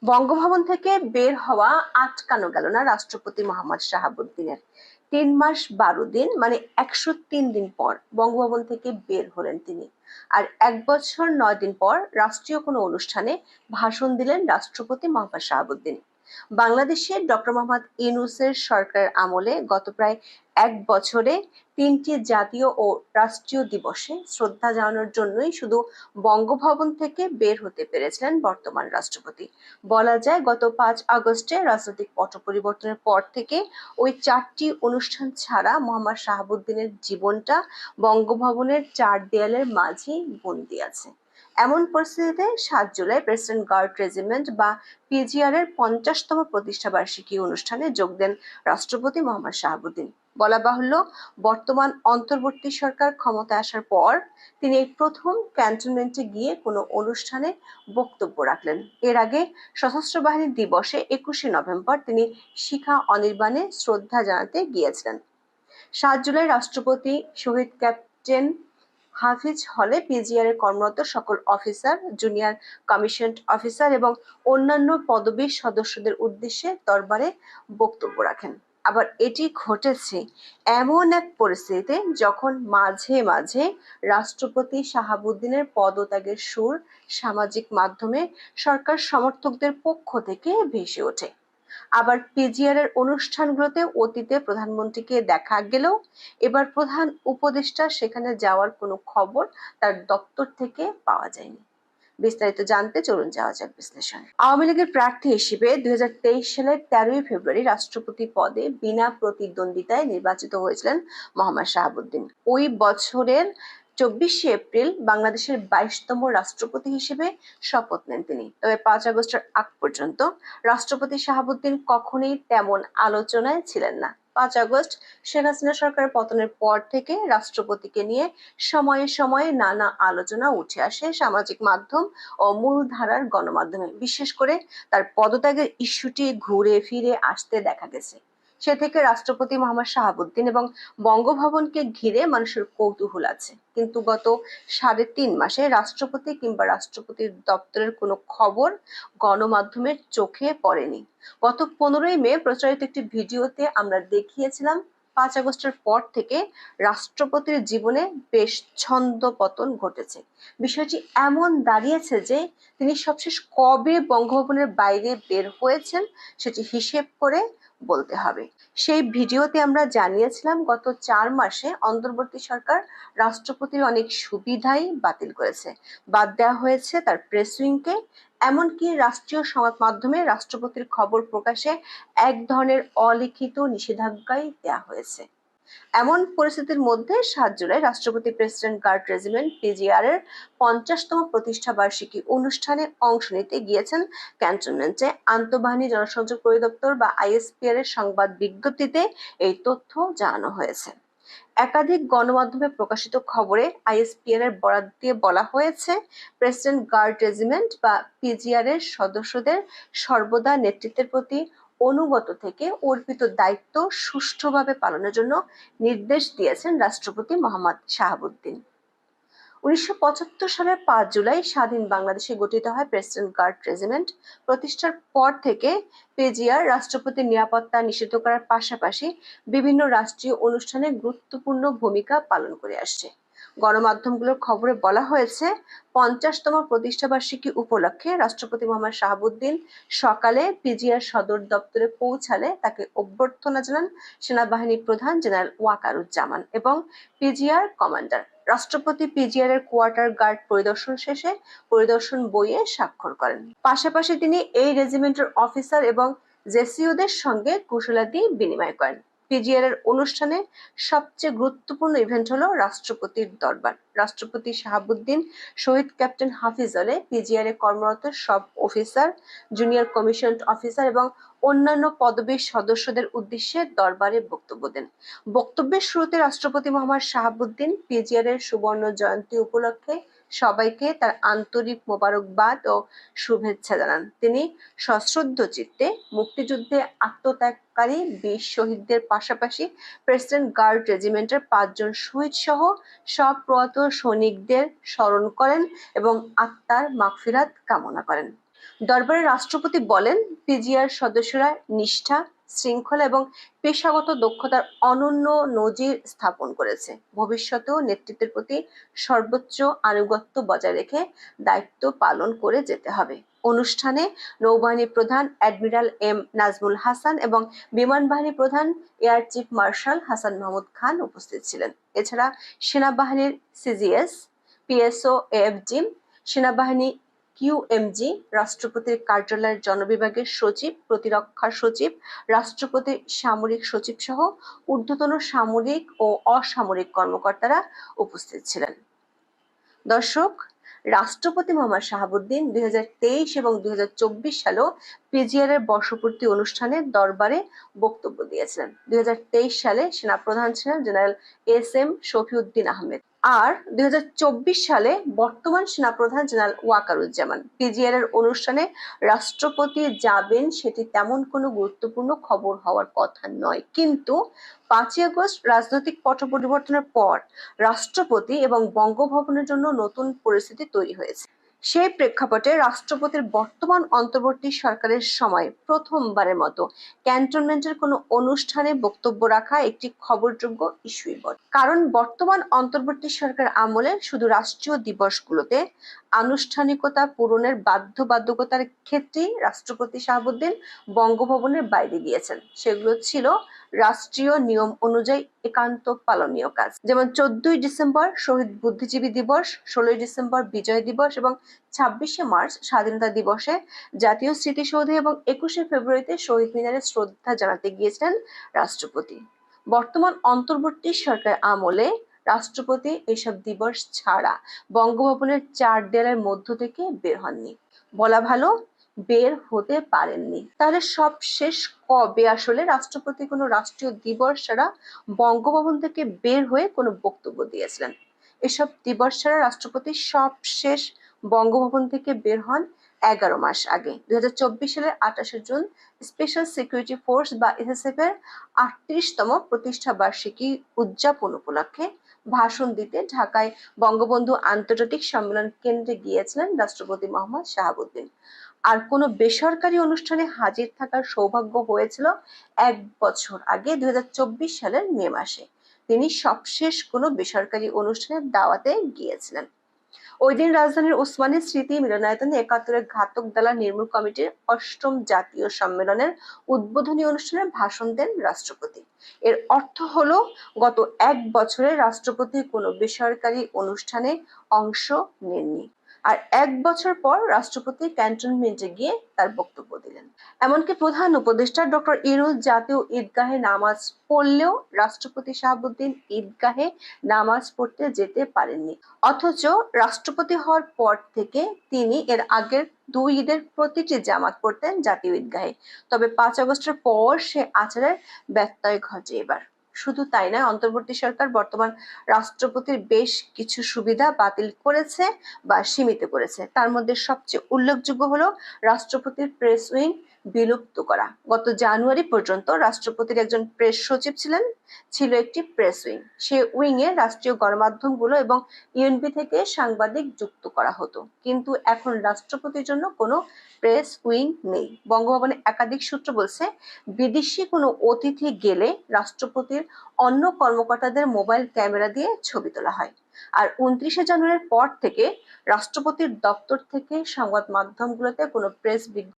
বঙ্গভবন থেকে বের হওয়া আটকানো গেল না রাষ্ট্রপতি মোহাম্মদ শাহাবুদ্দিনের। 3 মাস 12 দিন মানে 103 দিন পর বঙ্গভবন থেকে বের হলেন তিনি। আর 1 বছর 9 দিন পর রাষ্ট্রীয় কোনো অনুষ্ঠানে ভাষণ দিলেন রাষ্ট্রপতি মোহাম্মদ শাহাবুদ্দিন। বাংলাদেশে ডক্টর মোহাম্মদ ইউনূসের সরকারের আমলে গত প্রায় 1 বছরে 3টি জাতীয় ও রাষ্ট্রীয় দিবসে শ্রদ্ধা জানানোর জন্যই শুধু বঙ্গভবন থেকে বের হতে পেরেছিলেন বর্তমান রাষ্ট্রপতি। বলা যায় গত 5 আগস্টে রাজনৈতিক পট পরিবর্তনের পর থেকে ওই 4টি অনুষ্ঠান ছাড়া মোহাম্মদ শাহাবুদ্দিনের জীবনটা বঙ্গভবনের 4 দেয়ালের মাঝেই বন্দী আছে। এমন পরিস্থিতিতে 7 জুলাই প্রেসিডেন্ট গার্ড রেজিমেন্ট বা পিজিআর এর 50তম প্রতিষ্ঠাবার্ষিকী অনুষ্ঠানে যোগ দেন রাষ্ট্রপতি মোহাম্মদ শাহাবুদ্দিন। বলা বাহুল্য, বর্তমান অন্তর্বর্তী সরকার ক্ষমতায় আসার পর তিনি এই প্রথম ক্যান্টনমেন্টে গিয়ে কোনো অনুষ্ঠানে বক্তব্য রাখলেন। এর আগে সশস্ত্র বাহিনী দিবসে 21শে নভেম্বর তিনি শিখা অনির্বাণে শ্রদ্ধা জানাতে গিয়েছিলেন। 7 জুলাই রাষ্ট্রপতি শহীদ ক্যাপ্টেন হাফিজ হলে পিজিআর এর কর্মরত সকল অফিসার, জুনিয়র কমিশনড অফিসার এবং অন্যান্য পদবীর সদস্যদের উদ্দেশ্যে দরবারে বক্তব্য রাখেন। আবার এটি ঘটেছে এমন এক পরিস্থিতিতে যখন মাঝে মাঝে রাষ্ট্রপতি শাহাবুদ্দিনের পদত্যাগের সুর সামাজিক মাধ্যমে সরকার সমর্থকদের পক্ষ থেকে ভেসে ওঠে। আবার পিজিআর এর অনুষ্ঠানগুলোতে অতীতে প্রধানমন্ত্রীকে দেখা গেলেও এবার প্রধান উপদেষ্টা সেখানে যাওয়ার কোনো খবর তার দপ্তর থেকে পাওয়া যায়নি। বিস্তারিত জানতে চলুন যাওয়া যাক বিশ্লেষণ। আওয়ামী লীগের প্রার্থী হিসেবে 2023 সালের 13ই ফেব্রুয়ারি রাষ্ট্রপতি পদে বিনা প্রতিদ্বন্দ্বিতায় নির্বাচিত হয়েছিলেন মোহাম্মদ শাহাবুদ্দিন। ওই বছরের 24শে এপ্রিল বাংলাদেশের 22তম রাষ্ট্রপতি হিসেবে শপথ নেন তিনি। তবে 5 আগস্টের আগ পর্যন্ত রাষ্ট্রপতি শাহাবুদ্দিন কখনোই তেমন আলোচনায় ছিলেন না। 5 আগস্ট শেখ হাসিনা সরকারের পতনের পর থেকে রাষ্ট্রপতিকে নিয়ে সময়ে সময়ে নানা আলোচনা উঠে আসে সামাজিক মাধ্যম ও মূলধারার গণমাধ্যমে। বিশেষ করে তার পদত্যাগের ইস্যুটি ঘুরে ফিরে আসতে দেখা গেছে। সে থেকে রাষ্ট্রপতি মোহাম্মদ শাহাবুদ্দিন এবং বঙ্গভবনকে ঘিরে মানুষের কৌতূহল আছে, কিন্তু গত 3.5 মাসে রাষ্ট্রপতি কিংবা রাষ্ট্রপতির দপ্তরের কোনো খবর গণমাধ্যমের চোখে পড়েনি। গত 15ই মে প্রচারিত একটি ভিডিওতে আমরা দেখিয়েছিলাম 5 আগস্টের পর থেকে রাষ্ট্রপতির জীবনে বেশ ছন্দপতন ঘটেছে। বিষয়টি এমন দাঁড়িয়েছে যে তিনি সবশেষ কবে বঙ্গভবনের বাইরে বের হয়েছেন সেটি হিসেব করে বলতে হবে। সেই ভিডিওতে আমরা জানিয়েছিলাম গত 4 মাসে অন্তর্বর্তী সরকার রাষ্ট্রপতির অনেক সুবিধাই বাতিল করেছে। বাদ দেওয়া হয়েছে তার প্রেস উইংকে, এমনকি রাষ্ট্রীয় সংবাদ মাধ্যমে রাষ্ট্রপতির খবর প্রকাশে এক ধরনের অলিখিত নিষেধাজ্ঞাই দেওয়া হয়েছে। এমন পরিস্থিতির মধ্যে 7 জুলাই রাষ্ট্রপতি প্রেসিডেন্ট গার্ড রেজিমেন্ট পিজিআর এর 50তম প্রতিষ্ঠা বার্ষিকী অনুষ্ঠানে অংশ নিতে গিয়েছেন ক্যান্টনমেন্টে। আন্তঃবাহিনী জনসংযোগ পরিদপ্তর বা আইএসপিআর এর সংবাদ বিজ্ঞপ্তিতে এই তথ্য জানানো হয়েছে। একাধিক গণমাধ্যমে প্রকাশিত খবরে আইএসপিআর এর বরাত দিয়ে বলা হয়েছে, প্রেসিডেন্ট গার্ড রেজিমেন্ট বা পিজিআর এর সদস্যদের সর্বদা নেতৃত্বের প্রতি অনুগত থেকে অর্পিত দায়িত্ব সুষ্ঠুভাবে পালনের জন্য নির্দেশ দিয়েছেন রাষ্ট্রপতি মোহাম্মদ শাহাবুদ্দিন। 1975 সালের 5 জুলাই স্বাধীন বাংলাদেশে গঠিত হয় প্রেসিডেন্ট গার্ড রেজিমেন্ট। প্রতিষ্ঠার পর থেকে পিজিআর রাষ্ট্রপতির নিরাপত্তা নিশ্চিত করার পাশাপাশি বিভিন্ন রাষ্ট্রীয় অনুষ্ঠানে গুরুত্বপূর্ণ ভূমিকা পালন করে আসছে। গণমাধ্যমগুলোর খবরে বলা হয়েছে, 50তম প্রতিষ্ঠাবার্ষিকী উপলক্ষে রাষ্ট্রপতি মোহাম্মদ শাহাবুদ্দিন সকালে পিজিআর সদর দপ্তরে পৌঁছালে তাকে অভ্যর্থনা জানান সেনাবাহিনী প্রধান জেনারেল ওয়াকারুজ্জামান এবং পিজিআর কমান্ডার। রাষ্ট্রপতি পিজিআর এর কোয়ার্টার গার্ড পরিদর্শন শেষে পরিদর্শন বইয়ে স্বাক্ষর করেন। পাশাপাশি তিনি এই রেজিমেন্টের অফিসার এবং জেসিওদের সঙ্গে কুশলাদি বিনিময় করেন। পিজিআর এর অনুষ্ঠানে সবচেয়ে গুরুত্বপূর্ণ ইভেন্ট হলো রাষ্ট্রপতির দরবার। রাষ্ট্রপতি শাহাবুদ্দিন শহীদ ক্যাপ্টেন হাফিজ হলে পিজিআর এ কর্মরত সব অফিসার, জুনিয়র কমিশনড অফিসার এবং অন্যান্য পদবীর সদস্যদের উদ্দেশ্যে দরবারে বক্তব্য দেন। বক্তব্যের শুরুতে রাষ্ট্রপতি মোহাম্মদ শাহাবুদ্দিন পিজিআর এর সুবর্ণ জয়ন্তী উপলক্ষে সবাইকে তার আন্তরিক মোবারকবাদ ও শুভেচ্ছা জানান। তিনি সশ্রদ্ধ চিত্তে মুক্তিযুদ্ধে আত্মত্যাগকারী বীর শহীদদের পাশাপাশি প্রেসিডেন্ট গার্ড রেজিমেন্টের 5 জন শহীদ সহ সব প্রয়াত সৈনিকদের স্মরণ করেন এবং আত্মার মাগফিরাত কামনা করেন। দরবারে রাষ্ট্রপতি বলেন, পিজিআর সদস্যরা নিষ্ঠা, শৃঙ্খলা এবং পেশাগত দক্ষতার অনন্য নজির স্থাপন করেছে। ভবিষ্যতেও নেতৃত্বের প্রতি সর্বোচ্চ আনুগত্য বজায় রেখে দায়িত্ব পালন করে যেতে হবে। অনুষ্ঠানে নৌবাহিনী প্রধান অ্যাডমিরাল এম নাজমুল হাসান এবং বিমান বাহিনী প্রধান air chief marshal Hasan Mahmud Khan উপস্থিত ছিলেন। এছাড়া সেনাবাহিনীর সিজিএস, পিএসও, এএফজি, সেনাবাহিনী কিউএমজি, রাষ্ট্রপতির কার্যালয়ের জনবিভাগের সচিব, প্রতিরক্ষা সচিব, রাষ্ট্রপতির সামরিক সচিব সহ ঊর্ধ্বতন সামরিক ও অসামরিক কর্মকর্তারা উপস্থিত ছিলেন। দর্শক, রাষ্ট্রপতি মোহাম্মদ শাহাবুদ্দিন 2023 এবং 2024 সালেও পিজিআর এর বর্ষপূর্তি অনুষ্ঠানে দরবারে বক্তব্য দিয়েছিলেন। 2023 সালে সেনাপ্রধান ছিলেন জেনারেল এস.এম. শফিউদ্দিন আহমেদ, আর 2024 সালে বর্তমান সেনাপ্রধান জেনারেল ওয়াকারুজ্জামান। পিজিআর এর অনুষ্ঠানে রাষ্ট্রপতি যাবেন সেটি তেমন কোনো গুরুত্বপূর্ণ খবর হওয়ার কথা নয়, কিন্তু 5ই আগস্ট রাজনৈতিক পট পরিবর্তনের পর রাষ্ট্রপতি এবং বঙ্গভবনের জন্য নতুন পরিস্থিতি তৈরি হয়েছে। সেই প্রেক্ষাপটে রাষ্ট্রপতির বর্তমান অন্তর্বর্তী সরকারের সময় প্রথমবারের মতো ক্যান্টনমেন্টের কোনো অনুষ্ঠানে বক্তব্য রাখা একটি খবরযোগ্য ইস্যুই বটে। কারণ বর্তমান অন্তর্বর্তী সরকার আমলে শুধু রাষ্ট্রীয় দিবসগুলোতে আনুষ্ঠানিকতা পূরণের বাধ্যবাধকতার ক্ষেত্রেই রাষ্ট্রপতি শাহাবুদ্দিন বঙ্গভবনের বাইরে গিয়েছেন। সেগুলো ছিল রাষ্ট্রীয় নিয়ম অনুযায়ী একান্ত পালনীয় কাজ, যেমন 14ই ডিসেম্বর শহীদ বুদ্ধিজীবী দিবস, 16ই ডিসেম্বর বিজয় দিবস এবং 26শে মার্চ স্বাধীনতা দিবসে জাতীয় স্মৃতিসৌধে এবং 21শে ফেব্রুয়ারিতে শহীদ মিনারে শ্রদ্ধা জানাতে গিয়েছিলেন রাষ্ট্রপতি। বর্তমান অন্তর্বর্তী সরকার আমলে রাষ্ট্রপতি এসব দিবস ছাড়া বঙ্গভবনের 4 দেয়ালের মধ্য থেকে বের হননি, বলা ভালো বের হতে পারেননি। তাহলে সব শেষ কবে আসলে রাষ্ট্রপতি কোনো রাষ্ট্রীয় দিবস ছাড়া বঙ্গভবন থেকে বের হয়ে কোনো বক্তব্য দিয়েছিলেন? এসব দিবস ছাড়া রাষ্ট্রপতি সব শেষ বঙ্গভবন থেকে বের হন 11 মাস আগে। 2024 সালের 28শে জুন স্পেশাল সিকিউরিটি ফোর্স বা এসএসএফ এর 38তম প্রতিষ্ঠা বার্ষিকী উদযাপন উপলক্ষে ভাষণ দিতে ঢাকায় বঙ্গবন্ধু আন্তর্জাতিক সম্মেলন কেন্দ্রে গিয়েছিলেন রাষ্ট্রপতি মোহাম্মদ শাহাবুদ্দিন। আর কোনো বেসরকারি অনুষ্ঠানে হাজির থাকার সৌভাগ্য হয়েছিল 1 বছর আগে 2024 সালের মে মাসে। তিনি সবশেষ কোনো বেসরকারি অনুষ্ঠানের দাওয়াতে গিয়েছিলেন। ওই দিন রাজধানীর ওসমানী স্মৃতি মিলনায়তনে 71-এর ঘাতক দালাল নির্মূল কমিটির 8ম জাতীয় সম্মেলনের উদ্বোধনী অনুষ্ঠানে ভাষণ দেন রাষ্ট্রপতি। এর অর্থ হলো গত 1 বছরে রাষ্ট্রপতি কোনো বেসরকারি অনুষ্ঠানে অংশ নেননি। আর 1 বছর পর রাষ্ট্রপতি ক্যান্টনমেন্টে গিয়ে তার বক্তব্য দিলেন। এমনকি প্রধান উপদেষ্টা ডক্টর ইউনূস জাতীয় ঈদগাহে নামাজ পড়লেও রাষ্ট্রপতি শাহাবুদ্দিন ঈদগাহে নামাজ পড়তে যেতে পারেননি। অথচ রাষ্ট্রপতি হওয়ার পর থেকে তিনি এর আগের 2 ঈদের প্রতিটি জামাত পড়তেন জাতীয় ঈদগাহে। তবে 5 আগস্টের পর সে আচারের ব্যত্যয় ঘটে এবার। শুধু তাই নয়, অন্তর্বর্তী সরকার বর্তমান রাষ্ট্রপতির বেশ কিছু সুবিধা বাতিল করেছে বা সীমিত করেছে। তার মধ্যে সবচেয়ে উল্লেখযোগ্য হলো রাষ্ট্রপতির প্রেস উইং বিলুপ্ত করা। গত জানুয়ারি পর্যন্ত রাষ্ট্রপতির একজন প্রেস সচিব ছিল একটি প্রেস উইং। সে উইং এ রাষ্ট্রীয় গণমাধ্যমগুলো এবং ইউএনবি থেকে সাংবাদিক যুক্ত করা হতো, কিন্তু এখন রাষ্ট্রপতির জন্য কোনো প্রেস উইং নেই। বঙ্গভবনে একাধিক সূত্র বলছে, বিদেশি কোনো অতিথি গেলে রাষ্ট্রপতির অন্য কর্মকর্তাদের মোবাইল ক্যামেরা দিয়ে ছবি তোলা হয়। আর 29শে জানুয়ারির পর থেকে রাষ্ট্রপতির দপ্তর থেকে সংবাদ মাধ্যমগুলোতে কোনো প্রেস